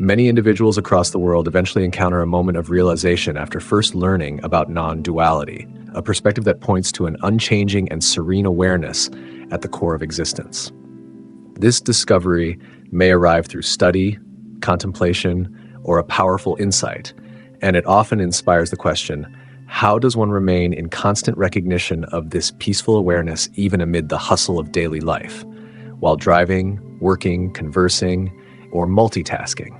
Many individuals across the world eventually encounter a moment of realization after first learning about non-duality, a perspective that points to an unchanging and serene awareness at the core of existence. This discovery may arrive through study, contemplation, or a powerful insight, and it often inspires the question, how does one remain in constant recognition of this peaceful awareness even amid the hustle of daily life, while driving, working, conversing, or multitasking?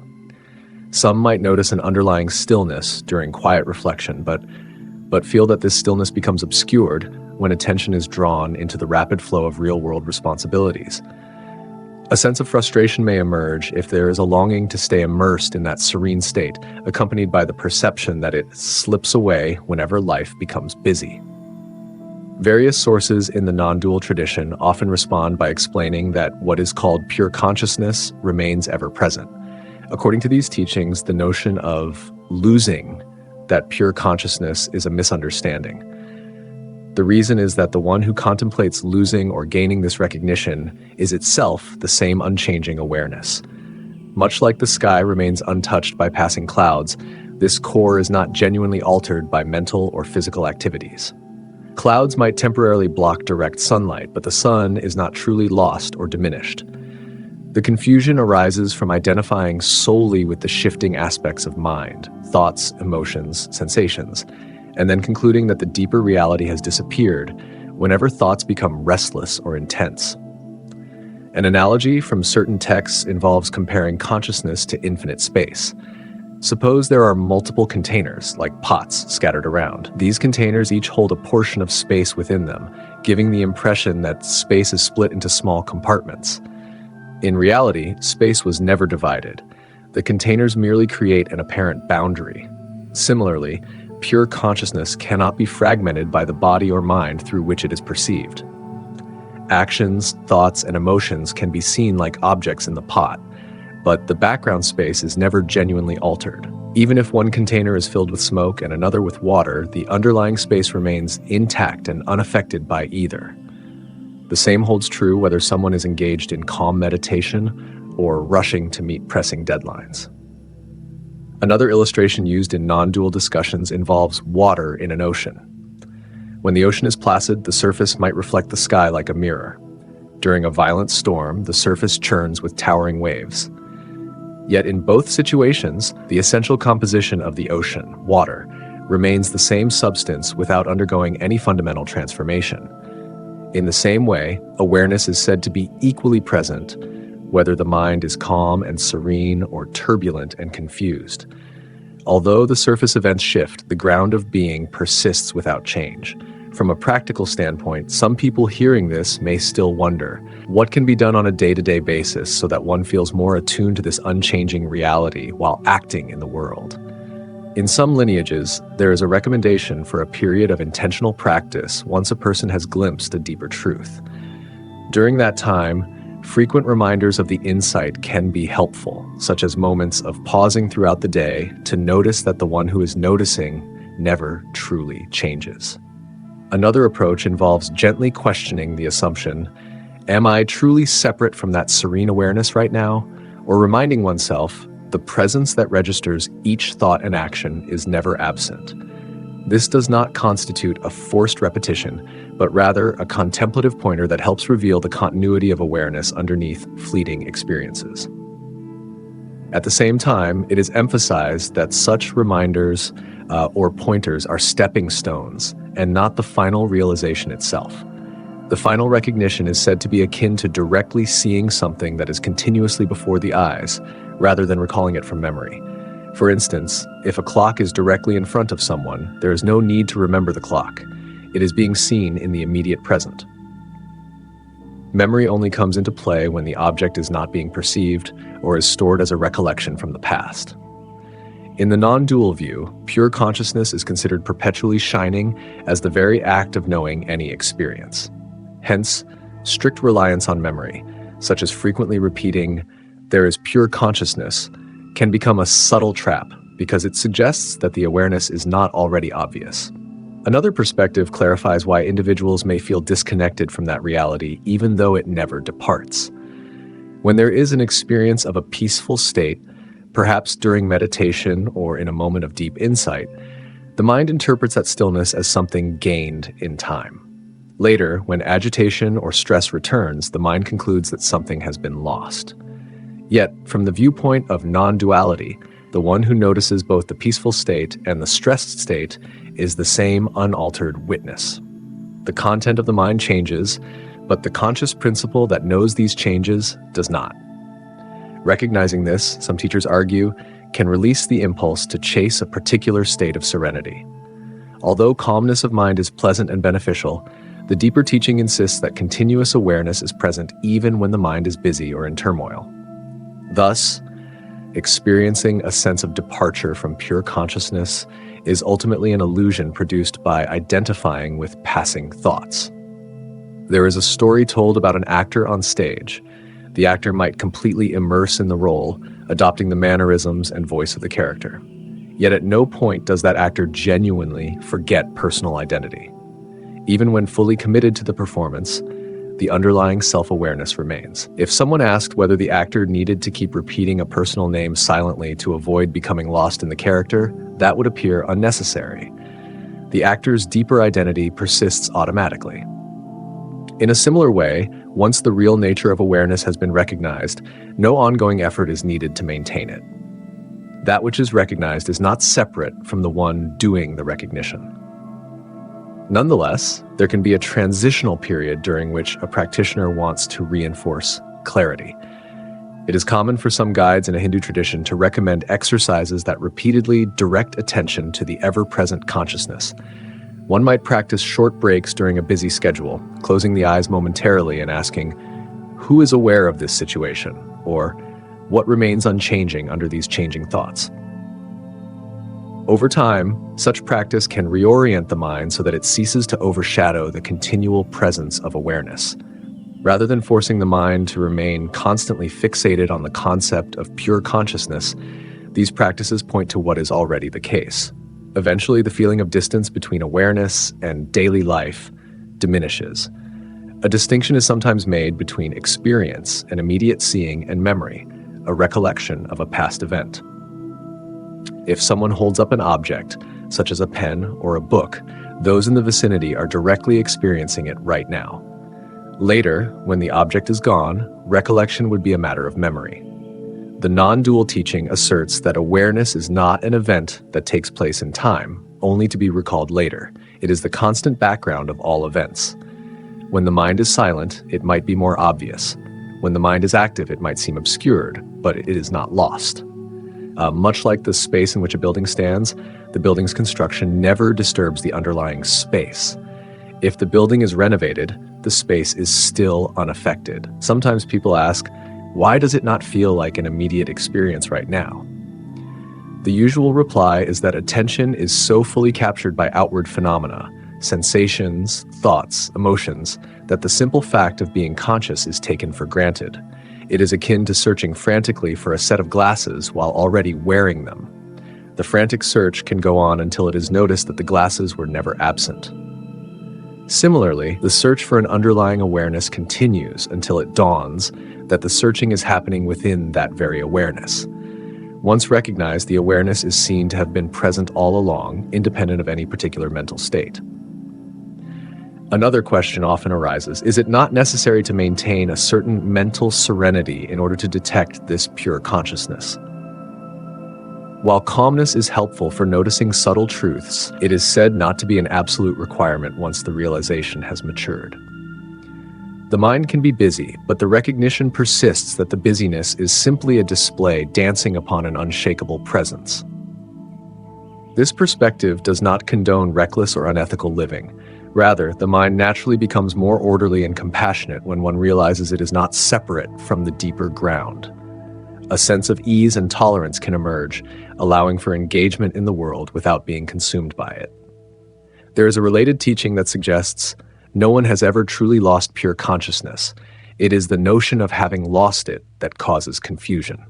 Some might notice an underlying stillness during quiet reflection, but feel that this stillness becomes obscured when attention is drawn into the rapid flow of real-world responsibilities. A sense of frustration may emerge if there is a longing to stay immersed in that serene state, accompanied by the perception that it slips away whenever life becomes busy. Various sources in the non-dual tradition often respond by explaining that what is called pure consciousness remains ever present. According to these teachings, the notion of losing that pure consciousness is a misunderstanding. The reason is that the one who contemplates losing or gaining this recognition is itself the same unchanging awareness. Much like the sky remains untouched by passing clouds, this core is not genuinely altered by mental or physical activities. Clouds might temporarily block direct sunlight, but the sun is not truly lost or diminished. The confusion arises from identifying solely with the shifting aspects of mind, thoughts, emotions, sensations, and then concluding that the deeper reality has disappeared whenever thoughts become restless or intense. An analogy from certain texts involves comparing consciousness to infinite space. Suppose there are multiple containers, like pots, scattered around. These containers each hold a portion of space within them, giving the impression that space is split into small compartments. In reality, space was never divided. The containers merely create an apparent boundary. Similarly, pure consciousness cannot be fragmented by the body or mind through which it is perceived. Actions, thoughts, and emotions can be seen like objects in the pot, but the background space is never genuinely altered. Even if one container is filled with smoke and another with water, the underlying space remains intact and unaffected by either. The same holds true whether someone is engaged in calm meditation or rushing to meet pressing deadlines. Another illustration used in non-dual discussions involves water in an ocean. When the ocean is placid, the surface might reflect the sky like a mirror. During a violent storm, the surface churns with towering waves. Yet in both situations, the essential composition of the ocean, water, remains the same substance without undergoing any fundamental transformation. In the same way, awareness is said to be equally present, whether the mind is calm and serene or turbulent and confused. Although the surface events shift, the ground of being persists without change. From a practical standpoint, some people hearing this may still wonder, what can be done on a day-to-day basis so that one feels more attuned to this unchanging reality while acting in the world? In some lineages, there is a recommendation for a period of intentional practice once a person has glimpsed a deeper truth. During that time, frequent reminders of the insight can be helpful, such as moments of pausing throughout the day to notice that the one who is noticing never truly changes. Another approach involves gently questioning the assumption, am I truly separate from that serene awareness right now? Or reminding oneself, the presence that registers each thought and action is never absent. This does not constitute a forced repetition, but rather a contemplative pointer that helps reveal the continuity of awareness underneath fleeting experiences. At the same time, it is emphasized that such reminders or pointers are stepping stones and not the final realization itself. The final recognition is said to be akin to directly seeing something that is continuously before the eyes, rather than recalling it from memory. For instance, if a clock is directly in front of someone, there is no need to remember the clock. It is being seen in the immediate present. Memory only comes into play when the object is not being perceived or is stored as a recollection from the past. In the non-dual view, pure consciousness is considered perpetually shining as the very act of knowing any experience. Hence, strict reliance on memory, such as frequently repeating, "There is pure consciousness," can become a subtle trap because it suggests that the awareness is not already obvious. Another perspective clarifies why individuals may feel disconnected from that reality even though it never departs. When there is an experience of a peaceful state, Perhaps during meditation or in a moment of deep insight, the mind interprets that stillness as something gained in time. Later, when agitation or stress returns, the mind concludes that something has been lost. Yet, from the viewpoint of non-duality, the one who notices both the peaceful state and the stressed state is the same unaltered witness. The content of the mind changes, but the conscious principle that knows these changes does not. Recognizing this, some teachers argue, can release the impulse to chase a particular state of serenity. Although calmness of mind is pleasant and beneficial, the deeper teaching insists that continuous awareness is present even when the mind is busy or in turmoil. Thus, experiencing a sense of departure from pure consciousness is ultimately an illusion produced by identifying with passing thoughts. There is a story told about an actor on stage. The actor might completely immerse in the role, adopting the mannerisms and voice of the character. Yet at no point does that actor genuinely forget personal identity. Even when fully committed to the performance, the underlying self-awareness remains. If someone asked whether the actor needed to keep repeating a personal name silently to avoid becoming lost in the character, that would appear unnecessary. The actor's deeper identity persists automatically. In a similar way, once the real nature of awareness has been recognized, no ongoing effort is needed to maintain it. That which is recognized is not separate from the one doing the recognition. Nonetheless, there can be a transitional period during which a practitioner wants to reinforce clarity. It is common for some guides in a Hindu tradition to recommend exercises that repeatedly direct attention to the ever-present consciousness. One might practice short breaks during a busy schedule, closing the eyes momentarily and asking, "Who is aware of this situation?" or "What remains unchanging under these changing thoughts?" Over time, such practice can reorient the mind so that it ceases to overshadow the continual presence of awareness. Rather than forcing the mind to remain constantly fixated on the concept of pure consciousness, these practices point to what is already the case. Eventually, the feeling of distance between awareness and daily life diminishes. A distinction is sometimes made between experience and immediate seeing and memory, a recollection of a past event. If someone holds up an object, such as a pen or a book, those in the vicinity are directly experiencing it right now. Later, when the object is gone, recollection would be a matter of memory. The non-dual teaching asserts that awareness is not an event that takes place in time, only to be recalled later. It is the constant background of all events. When the mind is silent, it might be more obvious. When the mind is active, it might seem obscured, but it is not lost. Much like the space in which a building stands, the building's construction never disturbs the underlying space. If the building is renovated, the space is still unaffected. Sometimes people ask, why does it not feel like an immediate experience right now? The usual reply is that attention is so fully captured by outward phenomena, sensations, thoughts, emotions, that the simple fact of being conscious is taken for granted. It is akin to searching frantically for a set of glasses while already wearing them. The frantic search can go on until it is noticed that the glasses were never absent. Similarly, the search for an underlying awareness continues until it dawns that the searching is happening within that very awareness. Once recognized, the awareness is seen to have been present all along, independent of any particular mental state. Another question often arises, is it not necessary to maintain a certain mental serenity in order to detect this pure consciousness? While calmness is helpful for noticing subtle truths, it is said not to be an absolute requirement once the realization has matured. The mind can be busy, but the recognition persists that the busyness is simply a display dancing upon an unshakable presence. This perspective does not condone reckless or unethical living. Rather, the mind naturally becomes more orderly and compassionate when one realizes it is not separate from the deeper ground. A sense of ease and tolerance can emerge, allowing for engagement in the world without being consumed by it. There is a related teaching that suggests no one has ever truly lost pure consciousness. It is the notion of having lost it that causes confusion.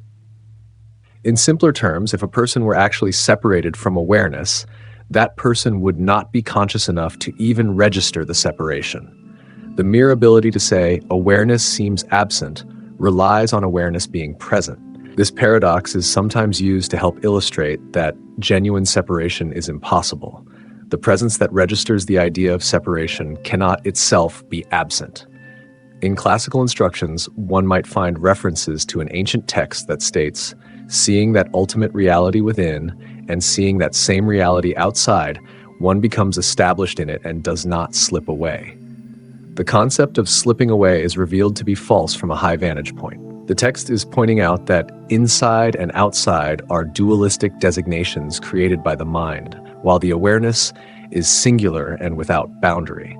In simpler terms, if a person were actually separated from awareness, that person would not be conscious enough to even register the separation. The mere ability to say, awareness seems absent, relies on awareness being present. This paradox is sometimes used to help illustrate that genuine separation is impossible. The presence that registers the idea of separation cannot itself be absent. In classical instructions, one might find references to an ancient text that states, "Seeing that ultimate reality within and seeing that same reality outside, one becomes established in it and does not slip away." The concept of slipping away is revealed to be false from a high vantage point. The text is pointing out that inside and outside are dualistic designations created by the mind, while the awareness is singular and without boundary.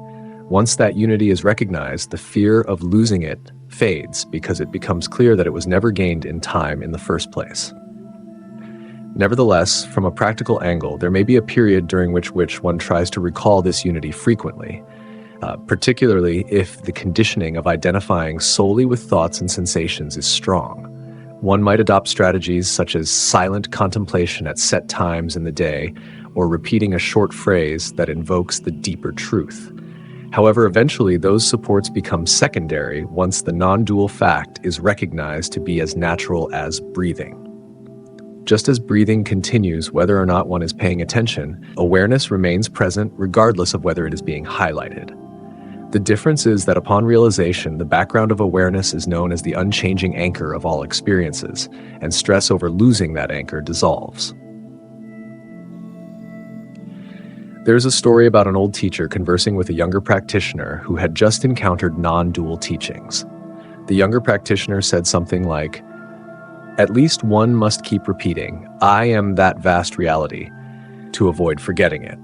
Once that unity is recognized, the fear of losing it fades because it becomes clear that it was never gained in time in the first place. Nevertheless, from a practical angle, there may be a period during which one tries to recall this unity frequently, particularly if the conditioning of identifying solely with thoughts and sensations is strong. One might adopt strategies such as silent contemplation at set times in the day, or repeating a short phrase that invokes the deeper truth. However, eventually those supports become secondary once the non-dual fact is recognized to be as natural as breathing. Just as breathing continues whether or not one is paying attention, awareness remains present regardless of whether it is being highlighted. The difference is that upon realization, the background of awareness is known as the unchanging anchor of all experiences, and stress over losing that anchor dissolves. There's a story about an old teacher conversing with a younger practitioner who had just encountered non-dual teachings. The younger practitioner said something like, "At least one must keep repeating, 'I am that vast reality,' to avoid forgetting it."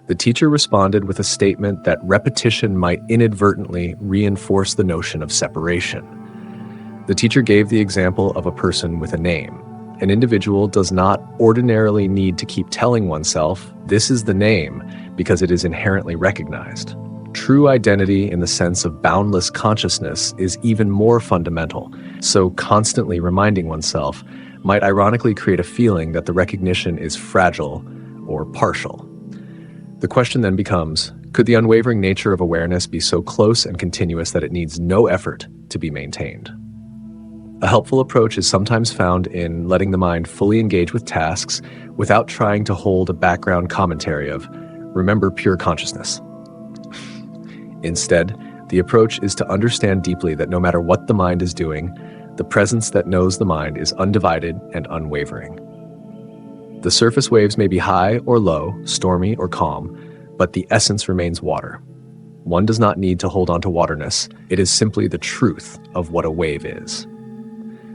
The teacher responded with a statement that repetition might inadvertently reinforce the notion of separation. The teacher gave the example of a person with a name. An individual does not ordinarily need to keep telling oneself, "This is the name," because it is inherently recognized. True identity in the sense of boundless consciousness is even more fundamental, so constantly reminding oneself might ironically create a feeling that the recognition is fragile or partial. The question then becomes, could the unwavering nature of awareness be so close and continuous that it needs no effort to be maintained? A helpful approach is sometimes found in letting the mind fully engage with tasks without trying to hold a background commentary of, "Remember pure consciousness." Instead, the approach is to understand deeply that no matter what the mind is doing, the presence that knows the mind is undivided and unwavering. The surface waves may be high or low, stormy or calm, but the essence remains water. One does not need to hold on to waterness. It is simply the truth of what a wave is.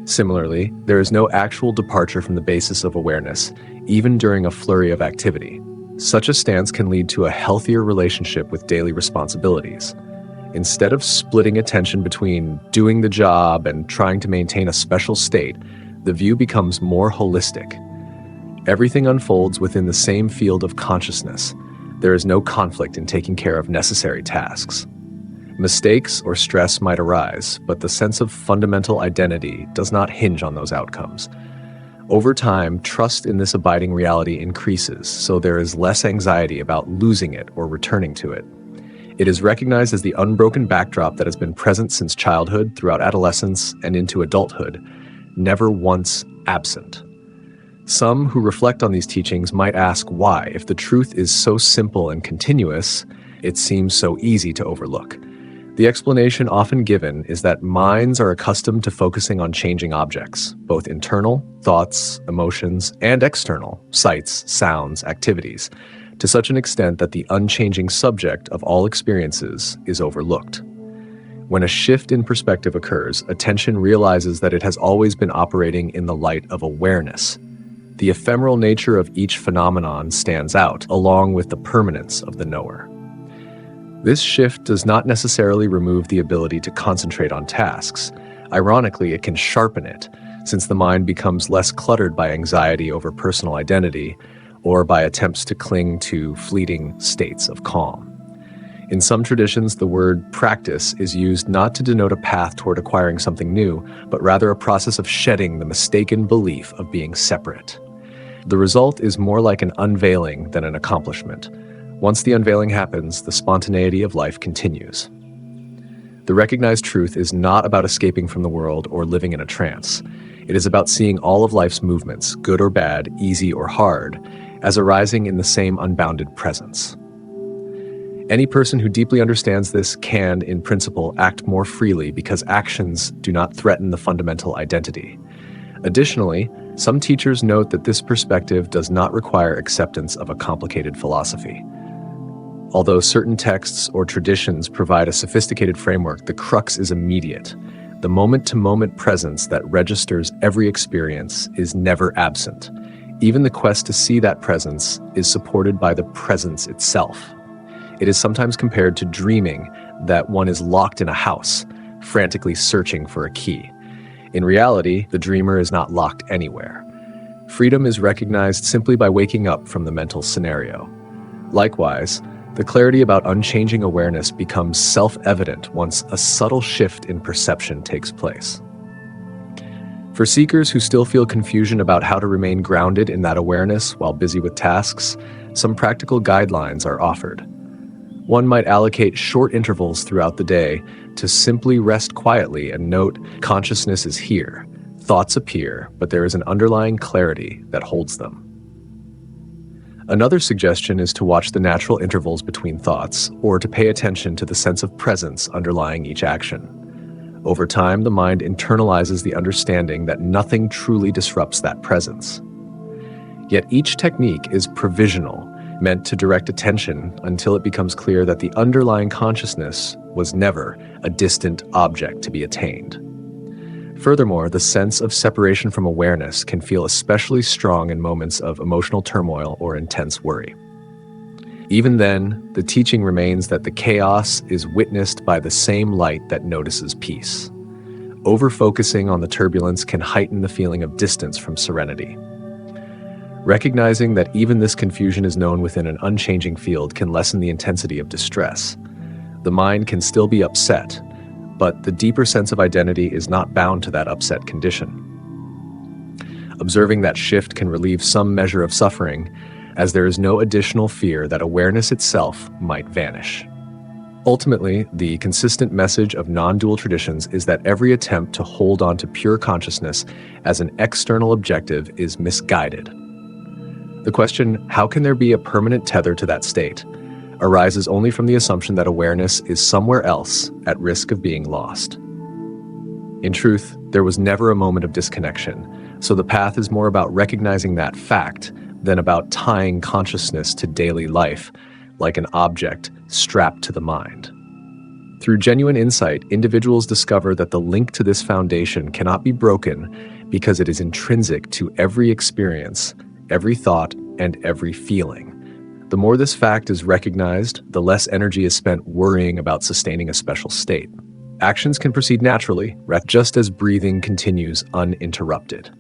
Similarly, there is no actual departure from the basis of awareness, even during a flurry of activity. Such a stance can lead to a healthier relationship with daily responsibilities. Instead of splitting attention between doing the job and trying to maintain a special state, the view becomes more holistic. Everything unfolds within the same field of consciousness. There is no conflict in taking care of necessary tasks. Mistakes or stress might arise, but the sense of fundamental identity does not hinge on those outcomes. Over time, trust in this abiding reality increases, so there is less anxiety about losing it or returning to it. It is recognized as the unbroken backdrop that has been present since childhood, throughout adolescence, and into adulthood, never once absent. Some who reflect on these teachings might ask why, if the truth is so simple and continuous, it seems so easy to overlook. The explanation often given is that minds are accustomed to focusing on changing objects, both internal, thoughts, emotions, and external, sights, sounds, activities, to such an extent that the unchanging subject of all experiences is overlooked. When a shift in perspective occurs, attention realizes that it has always been operating in the light of awareness. The ephemeral nature of each phenomenon stands out, along with the permanence of the knower. This shift does not necessarily remove the ability to concentrate on tasks. Ironically, it can sharpen it, since the mind becomes less cluttered by anxiety over personal identity or by attempts to cling to fleeting states of calm. In some traditions, the word practice is used not to denote a path toward acquiring something new, but rather a process of shedding the mistaken belief of being separate. The result is more like an unveiling than an accomplishment. Once the unveiling happens, the spontaneity of life continues. The recognized truth is not about escaping from the world or living in a trance. It is about seeing all of life's movements, good or bad, easy or hard, as arising in the same unbounded presence. Any person who deeply understands this can, in principle, act more freely because actions do not threaten the fundamental identity. Additionally, some teachers note that this perspective does not require acceptance of a complicated philosophy. Although certain texts or traditions provide a sophisticated framework, the crux is immediate. The moment-to-moment presence that registers every experience is never absent. Even the quest to see that presence is supported by the presence itself. It is sometimes compared to dreaming that one is locked in a house, frantically searching for a key. In reality, the dreamer is not locked anywhere. Freedom is recognized simply by waking up from the mental scenario. Likewise, the clarity about unchanging awareness becomes self-evident once a subtle shift in perception takes place. For seekers who still feel confusion about how to remain grounded in that awareness while busy with tasks, some practical guidelines are offered. One might allocate short intervals throughout the day to simply rest quietly and note consciousness is here. Thoughts appear, but there is an underlying clarity that holds them. Another suggestion is to watch the natural intervals between thoughts, or to pay attention to the sense of presence underlying each action. Over time, the mind internalizes the understanding that nothing truly disrupts that presence. Yet each technique is provisional, meant to direct attention until it becomes clear that the underlying consciousness was never a distant object to be attained. Furthermore, the sense of separation from awareness can feel especially strong in moments of emotional turmoil or intense worry. Even then, the teaching remains that the chaos is witnessed by the same light that notices peace. Over-focusing on the turbulence can heighten the feeling of distance from serenity. Recognizing that even this confusion is known within an unchanging field can lessen the intensity of distress. The mind can still be upset, but the deeper sense of identity is not bound to that upset condition. Observing that shift can relieve some measure of suffering, as there is no additional fear that awareness itself might vanish. Ultimately, the consistent message of non-dual traditions is that every attempt to hold on to pure consciousness as an external objective is misguided. The question, how can there be a permanent tether to that state, arises only from the assumption that awareness is somewhere else at risk of being lost. In truth, there was never a moment of disconnection, so the path is more about recognizing that fact than about tying consciousness to daily life, like an object strapped to the mind. Through genuine insight, individuals discover that the link to this foundation cannot be broken because it is intrinsic to every experience, every thought, and every feeling. The more this fact is recognized, the less energy is spent worrying about sustaining a special state. Actions can proceed naturally, just as breathing continues uninterrupted.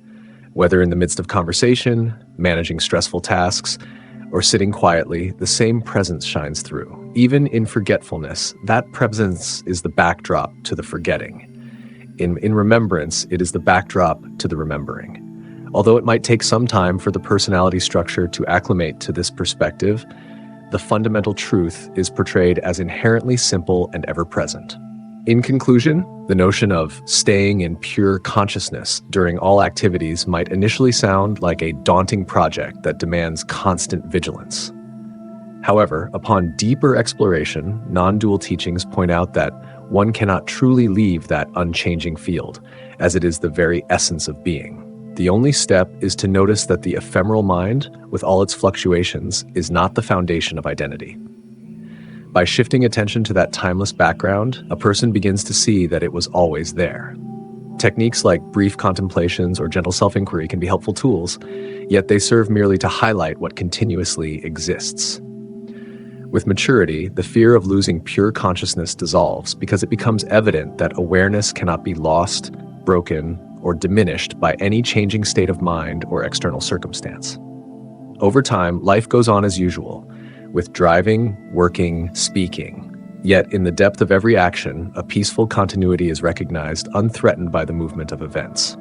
Whether in the midst of conversation, managing stressful tasks, or sitting quietly, the same presence shines through. Even in forgetfulness, that presence is the backdrop to the forgetting. In remembrance, it is the backdrop to the remembering. Although it might take some time for the personality structure to acclimate to this perspective, the fundamental truth is portrayed as inherently simple and ever-present. In conclusion, the notion of staying in pure consciousness during all activities might initially sound like a daunting project that demands constant vigilance. However, upon deeper exploration, non-dual teachings point out that one cannot truly leave that unchanging field, as it is the very essence of being. The only step is to notice that the ephemeral mind, with all its fluctuations, is not the foundation of identity. By shifting attention to that timeless background, a person begins to see that it was always there. Techniques like brief contemplations or gentle self-inquiry can be helpful tools, yet they serve merely to highlight what continuously exists. With maturity, the fear of losing pure consciousness dissolves because it becomes evident that awareness cannot be lost, broken, or diminished by any changing state of mind or external circumstance. Over time, life goes on as usual, with driving, working, speaking. Yet in the depth of every action, a peaceful continuity is recognized, unthreatened by the movement of events.